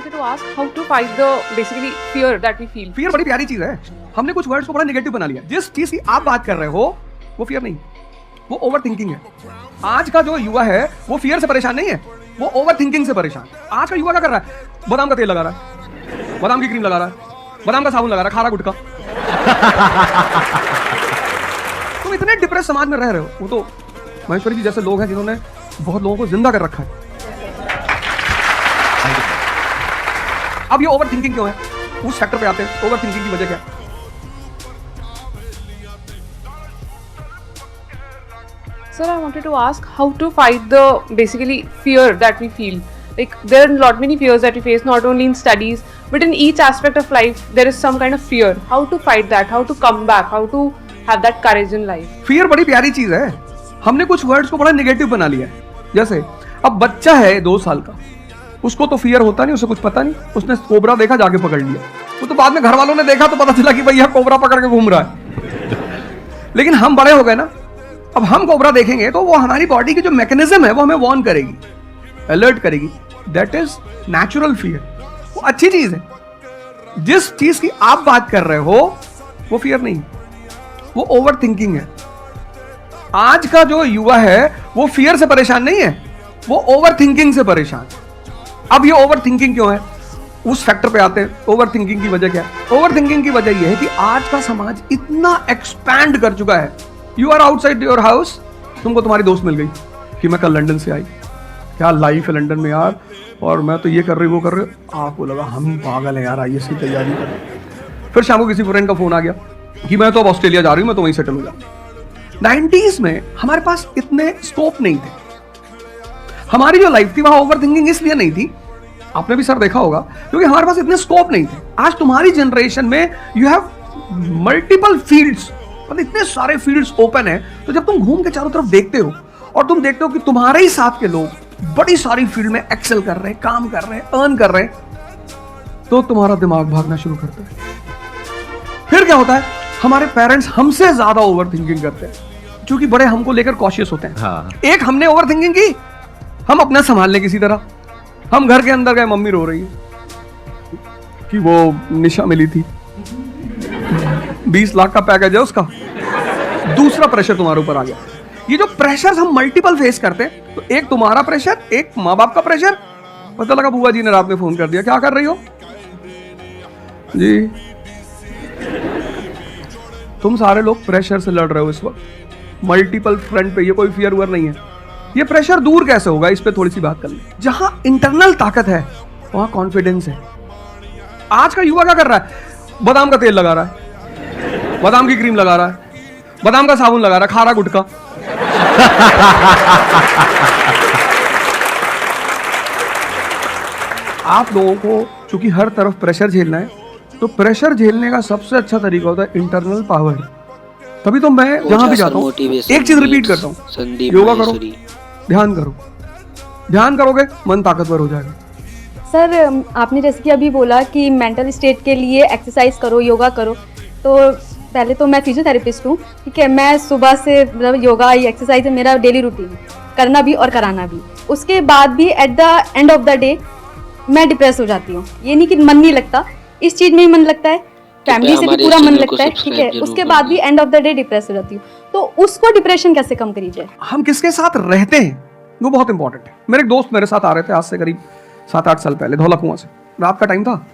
wanted to ask how to fight the basically fear that we feel. Fear बड़ी प्यारी चीज है. हमने कुछ वर्ड्स को बड़ा नेगेटिव बना लिया. जिस चीज की आप बात कर रहे हो वो फियर नहीं, वो ओवर थिंकिंग है. आज का जो युवा है वो फियर से परेशान नहीं है, वो ओवर थिंकिंग से परेशान. आज का युवा क्या कर रहा है? बादाम का तेल लगा रहा है, बादाम की क्रीम लगा रहा है, बादाम का साबुन लगा रहा है, खा रहा गुटखा. तुम इतने डिप्रेस समाज में रह रहे हो. वो तो महेश्वरी जी जैसे लोग हैं जिन्होंने बहुत लोगों को जिंदा कर रखा है. अब ये ओवर थिंकिंग क्यों है? उस फैक्टर पे आते हैं. ओवर थिंकिंग की वजह क्या है? Sir, I wanted to ask how to fight the basically fear that we feel. Like there are lot many fears that we face, not only in studies, but in each aspect of life. There is some kind of fear. How to fight that? How to come back? How to have that courage in life? Fear बड़ी प्यारी चीज है. हमने कुछ words को बड़ा negative बना लिया है. जैसे अब बच्चा है 2 साल का, उसको तो फियर होता नहीं, उसे कुछ पता नहीं. उसने कोबरा देखा, जाके पकड़ लिया. वो तो बाद में घर वालों ने देखा तो पता चला कि भैया कोबरा पकड़ के घूम रहा है. लेकिन हम बड़े हो गए ना. अब हम कोबरा देखेंगे तो वो हमारी बॉडी की जो मैकेनिज्म है वो हमें वार्न करेगी, अलर्ट करेगी. That is natural fear. वो अच्छी चीज है. जिस चीज की आप बात कर रहे हो वो फियर नहीं, वो ओवर थिंकिंग है. आज का जो युवा है वो फियर से परेशान नहीं है, वो ओवर थिंकिंग से परेशान. अब ये ओवर थिंकिंग क्यों है? उस फैक्टर पे आते हैं. ओवर थिंकिंग की वजह क्या है? ओवर थिंकिंग की वजह यह है कि आज का समाज इतना एक्सपैंड कर चुका है. You are outside your house, तुमको तुम्हारी दोस्त मिल गई कि मैं कल लंदन से आई, क्या लाइफ है लंदन में यार, और मैं तो ये कर रही वो कर रही. आपको लगा हम पागल है यार, आइए इसकी तैयारी करें. फिर शाम को किसी फ्रेंड का फोन आ गया कि मैं तो अब ऑस्ट्रेलिया जा रही हूँ, मैं तो वहीं सेटल हो जाऊँ. 90s में हमारे पास इतने स्कोप नहीं थे. हमारी जो लाइफ थी वहां ओवर थिंकिंग इसलिए नहीं थी, आपने भी सर देखा होगा, क्योंकि हमारे पास इतने स्कोप नहीं थे. आज तुम्हारी जनरेशन में यू हैव मल्टीपल फील्ड्स, मतलब इतने सारे फील्ड्स ओपन है. तो जब तुम घूम के चारों तरफ देखते हो और तुम देखते हो कि तुम्हारे ही साथ के लोग बड़ी सारी फील्ड में एक्सेल कर रहे हैं, काम कर रहे हैं, अर्न कर रहे हैं, तो तुम्हारा दिमाग भागना शुरू करता है. फिर क्या होता है? हमारे पेरेंट्स हमसे ज्यादा ओवर थिंकिंग करते हैं, क्योंकि बड़े हमको लेकर कॉशियस होते हैं. हाँ. एक हमने ओवर थिंकिंग की, हम अपना संभाल लें किसी तरह. हम घर के अंदर गए, मम्मी रो रही है कि वो निशा मिली थी, 20 लाख का पैकेज है उसका. दूसरा प्रेशर तुम्हारे ऊपर आ गया. ये जो प्रेशर हम मल्टीपल फेस करते हैं, तो एक तुम्हारा प्रेशर, एक माँ बाप का प्रेशर. पता लगा बुआ जी ने रात में फोन कर दिया, क्या कर रही हो जी. तुम सारे लोग प्रेशर से लड़ रहे हो इस वक्त, मल्टीपल फ्रंट पे. ये कोई फियर वर्ड नहीं है. ये प्रेशर दूर कैसे होगा, इस पे थोड़ी सी बात कर ले. जहां इंटरनल ताकत है वहां कॉन्फिडेंस है. आज का युवा क्या कर रहा है? बादाम का तेल लगा रहा है, बादाम की क्रीम लगा रहा है, बादाम का साबुन लगा रहा है, खा रहा गुटखा. आप लोगों को चूंकि हर तरफ प्रेशर झेलना है, तो प्रेशर झेलने का सबसे अच्छा तरीका होता है इंटरनल पावर. तभी तो मैं जहां भी जाता हूं एक चीज रिपीट करता हूं, योगा करो, ध्यान करो. ध्यान करोगे मन ताकतवर हो जाएगा. सर, आपने जैसे कि अभी बोला कि मेंटल स्टेट के लिए एक्सरसाइज करो, योगा करो. तो पहले तो मैं फिजियोथेरेपिस्ट हूँ, ठीक है. मैं सुबह से मतलब योगा एक्सरसाइज मेरा डेली रूटीन, करना भी और कराना भी. उसके बाद भी at the end of the day मैं डिप्रेस हो जाती हूँ. ये नहीं कि मन नहीं लगता, इस चीज़ में ही मन लगता है, फैमिली से भी पूरा मन लगता है, ठीक है. उसके बाद भी end of the day depress हो जाती हूँ. तो उसको डिप्रेशन कैसे कम करी जाए? हम किसके साथ रहते हैं वो बहुत इंपॉर्टेंट है. मेरे एक दोस्त मेरे साथ आ रहे थे आज से करीब 7-8 साल पहले, धौला कुआं से. रात का टाइम था,